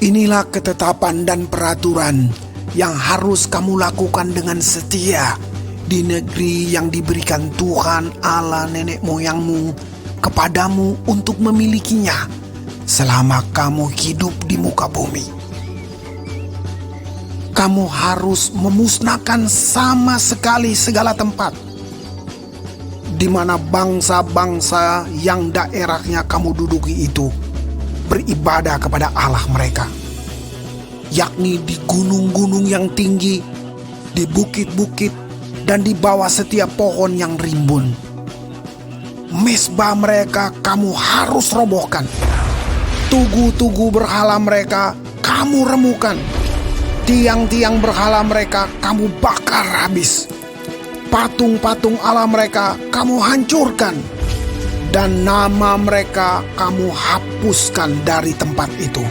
Inilah ketetapan dan peraturan yang harus kamu lakukan dengan setia di negeri yang diberikan Tuhan Allah nenek moyangmu kepadamu untuk memilikinya selama kamu hidup di muka bumi. Kamu harus memusnahkan sama sekali segala tempat di mana bangsa-bangsa yang daerahnya kamu duduki itu beribadah kepada Allah mereka, yakni di gunung-gunung yang tinggi, di bukit-bukit, dan di bawah setiap pohon yang rimbun. Mezbah mereka kamu harus robohkan. Tugu-tugu berhala mereka kamu remukan. Tiang-tiang berhala mereka kamu bakar habis. Patung-patung Allah mereka kamu hancurkan. Dan nama mereka kamu hapuskan dari tempat itu.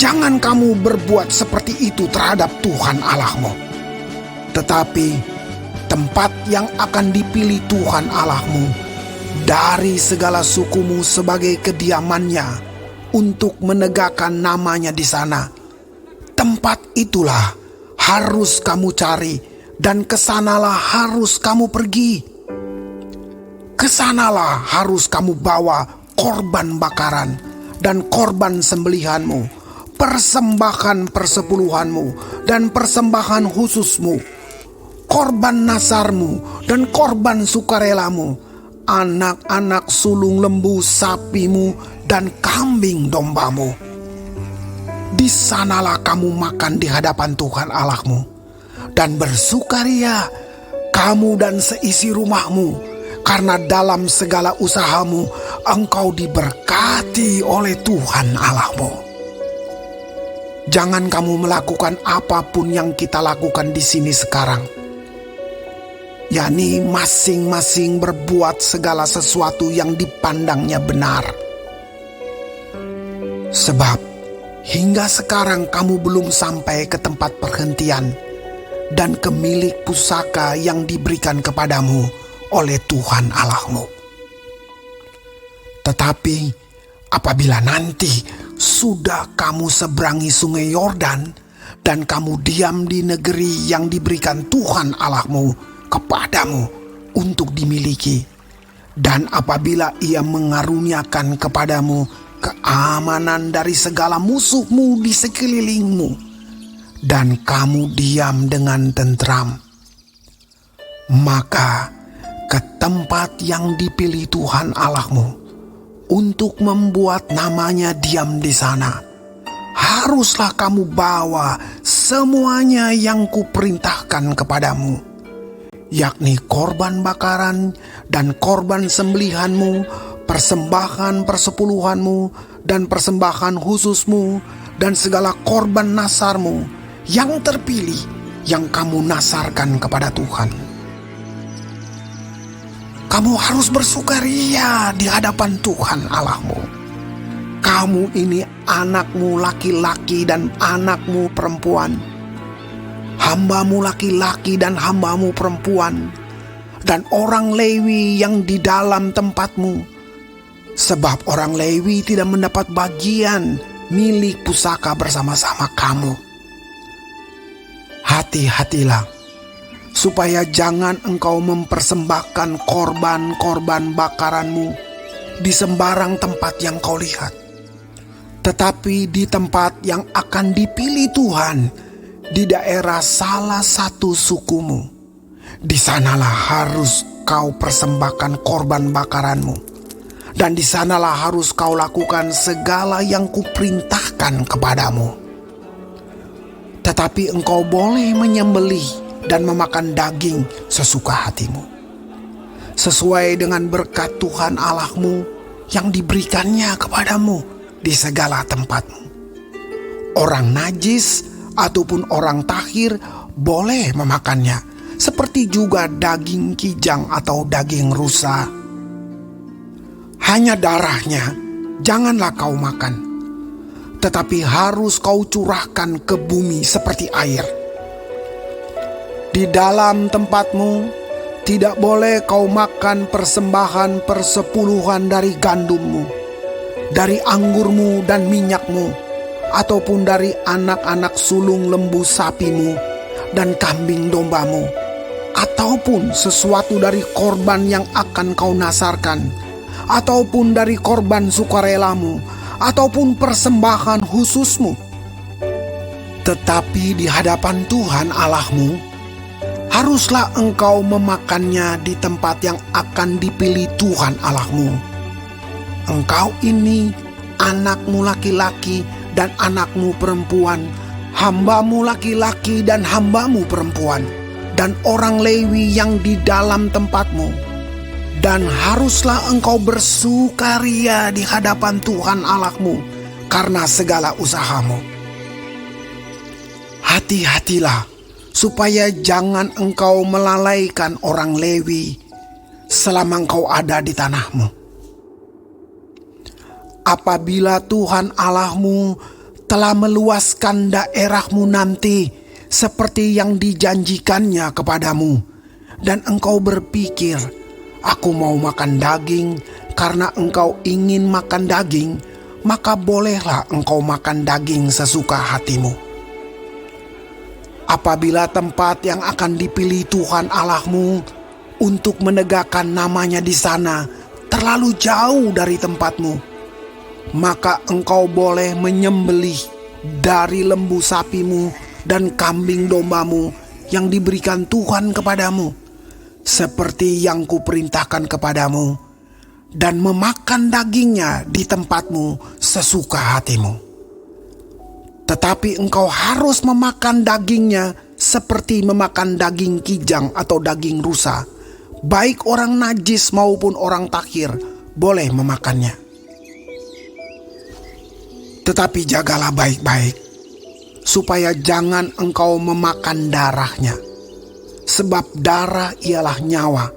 Jangan kamu berbuat seperti itu terhadap Tuhan Allahmu. Tetapi tempat yang akan dipilih Tuhan Allahmu dari segala sukumu sebagai kediamannya untuk menegakkan namanya di sana, tempat itulah harus kamu cari dan kesanalah harus kamu pergi. Kesanalah harus kamu bawa korban bakaran dan korban sembelihanmu, persembahan persepuluhanmu dan persembahan khususmu, korban nasarmu dan korban sukarelamu, anak-anak sulung lembu sapimu dan kambing dombamu. Di sanalah kamu makan di hadapan Tuhan Allahmu dan bersukaria kamu dan seisi rumahmu, karena dalam segala usahamu engkau diberkati oleh Tuhan Allahmu. Jangan kamu melakukan apapun yang kita lakukan di sini sekarang, yakni masing-masing berbuat segala sesuatu yang dipandangnya benar. Sebab hingga sekarang kamu belum sampai ke tempat perhentian dan ke milik pusaka yang diberikan kepadamu oleh Tuhan Allahmu. Tetapi apabila nanti sudah kamu seberangi sungai Yordan dan kamu diam di negeri yang diberikan Tuhan Allahmu kepadamu untuk dimiliki, dan apabila Ia mengaruniakan kepadamu keamanan dari segala musuhmu di sekelilingmu, dan kamu diam dengan tentram, maka ke tempat yang dipilih Tuhan Allahmu untuk membuat namanya diam di sana, haruslah kamu bawa semuanya yang kuperintahkan kepadamu, yakni korban bakaran dan korban sembelihanmu, persembahan persepuluhanmu dan persembahan khususmu, dan segala korban nasarmu yang terpilih yang kamu nasarkan kepada Tuhan. Kamu harus bersukaria di hadapan Tuhan Allahmu. Kamu ini anakmu laki-laki dan anakmu perempuan, hambamu laki-laki dan hambamu perempuan, dan orang Lewi yang di dalam tempatmu. Sebab orang Lewi tidak mendapat bagian milik pusaka bersama-sama kamu. Hati-hatilah, supaya jangan engkau mempersembahkan korban-korban bakaranmu di sembarang tempat yang kau lihat, tetapi di tempat yang akan dipilih Tuhan, di daerah salah satu sukumu. Di sanalah harus kau persembahkan korban bakaranmu, dan di sanalah harus kau lakukan segala yang kuperintahkan kepadamu. Tetapi engkau boleh menyembelih dan memakan daging sesuka hatimu, sesuai dengan berkat Tuhan Allahmu yang diberikannya kepadamu di segala tempatmu. Orang najis ataupun orang tahir boleh memakannya, seperti juga daging kijang atau daging rusa. Hanya darahnya janganlah kau makan, tetapi harus kau curahkan ke bumi seperti air. Di dalam tempatmu tidak boleh kau makan persembahan persepuluhan dari gandummu, dari anggurmu dan minyakmu, ataupun dari anak-anak sulung lembu sapimu dan kambing dombamu, ataupun sesuatu dari korban yang akan kau nasarkan, ataupun dari korban sukarelamu, ataupun persembahan khususmu. Tetapi di hadapan Tuhan Allahmu, haruslah engkau memakannya di tempat yang akan dipilih Tuhan Allahmu. Engkau ini, anakmu laki-laki dan anakmu perempuan, hambamu laki-laki dan hambamu perempuan, dan orang Lewi yang di dalam tempatmu. Dan haruslah engkau bersukaria di hadapan Tuhan Allahmu karena segala usahamu. Hati-hatilah supaya jangan engkau melalaikan orang Lewi selama engkau ada di tanahmu. Apabila Tuhan Allahmu telah meluaskan daerahmu nanti seperti yang dijanjikannya kepadamu, dan engkau berpikir, aku mau makan daging karena engkau ingin makan daging, maka bolehlah engkau makan daging sesuka hatimu. Apabila tempat yang akan dipilih Tuhan Allahmu untuk menegakkan namanya di sana terlalu jauh dari tempatmu, maka engkau boleh menyembelih dari lembu sapimu dan kambing dombamu yang diberikan Tuhan kepadamu, seperti yang kuperintahkan kepadamu, dan memakan dagingnya di tempatmu sesuka hatimu. Tetapi engkau harus memakan dagingnya seperti memakan daging kijang atau daging rusa. Baik orang najis maupun orang takhir boleh memakannya. Tetapi jagalah baik-baik, supaya jangan engkau memakan darahnya. Sebab darah ialah nyawa,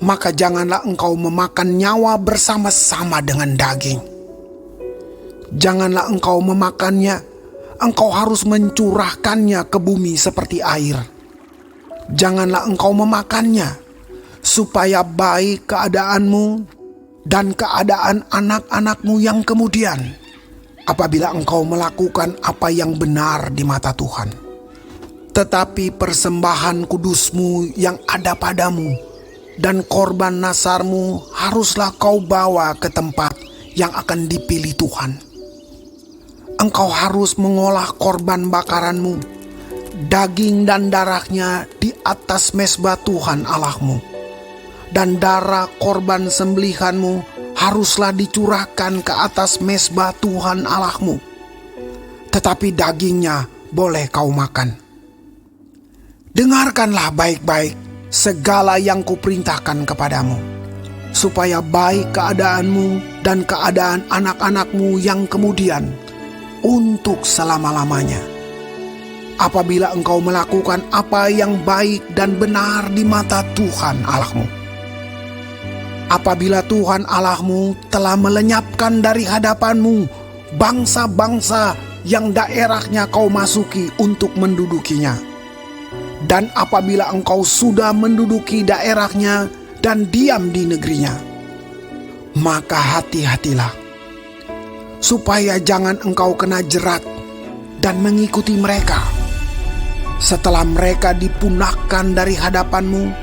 maka janganlah engkau memakan nyawa bersama-sama dengan daging. Janganlah engkau memakannya, engkau harus mencurahkannya ke bumi seperti air. Janganlah engkau memakannya, supaya baik keadaanmu dan keadaan anak-anakmu yang kemudian, apabila engkau melakukan apa yang benar di mata Tuhan. Tetapi persembahan kudusmu yang ada padamu dan korban nasarmu haruslah kau bawa ke tempat yang akan dipilih Tuhan. Engkau harus mengolah korban bakaranmu, daging dan darahnya di atas mezbah Tuhan Allahmu, dan darah korban sembelihanmu haruslah dicurahkan ke atas mezbah Tuhan Allahmu, tetapi dagingnya boleh kau makan. Dengarkanlah baik-baik segala yang kuperintahkan kepadamu, supaya baik keadaanmu dan keadaan anak-anakmu yang kemudian untuk selama-lamanya. Apabila engkau melakukan apa yang baik dan benar di mata Tuhan Allahmu. Apabila Tuhan Allahmu telah melenyapkan dari hadapanmu bangsa-bangsa yang daerahnya kau masuki untuk mendudukinya. Dan apabila engkau sudah menduduki daerahnya dan diam di negerinya, maka hati-hatilah, supaya jangan engkau kena jerat dan mengikuti mereka. Setelah mereka dipunahkan dari hadapanmu,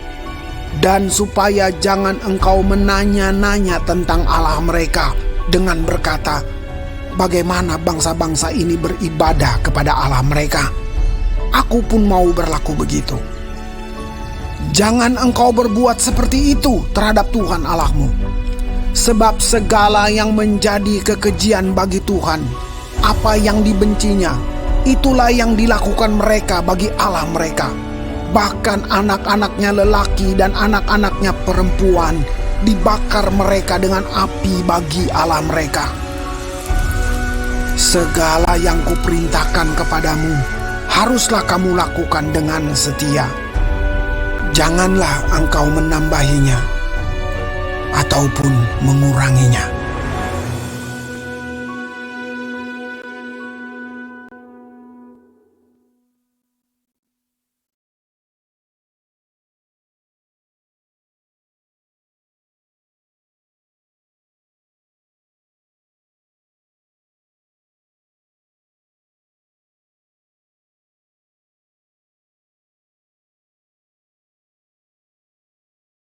dan supaya jangan engkau menanya-nanya tentang Allah mereka dengan berkata, bagaimana bangsa-bangsa ini beribadah kepada Allah mereka? Aku pun mau berlaku begitu. Jangan engkau berbuat seperti itu terhadap Tuhan Allahmu. Sebab segala yang menjadi kekejian bagi Tuhan, apa yang dibencinya, itulah yang dilakukan mereka bagi Allah mereka. Bahkan anak-anaknya lelaki dan anak-anaknya perempuan dibakar mereka dengan api bagi Allah mereka. Segala yang kuperintahkan kepadamu haruslah kamu lakukan dengan setia. Janganlah engkau menambahinya ataupun menguranginya.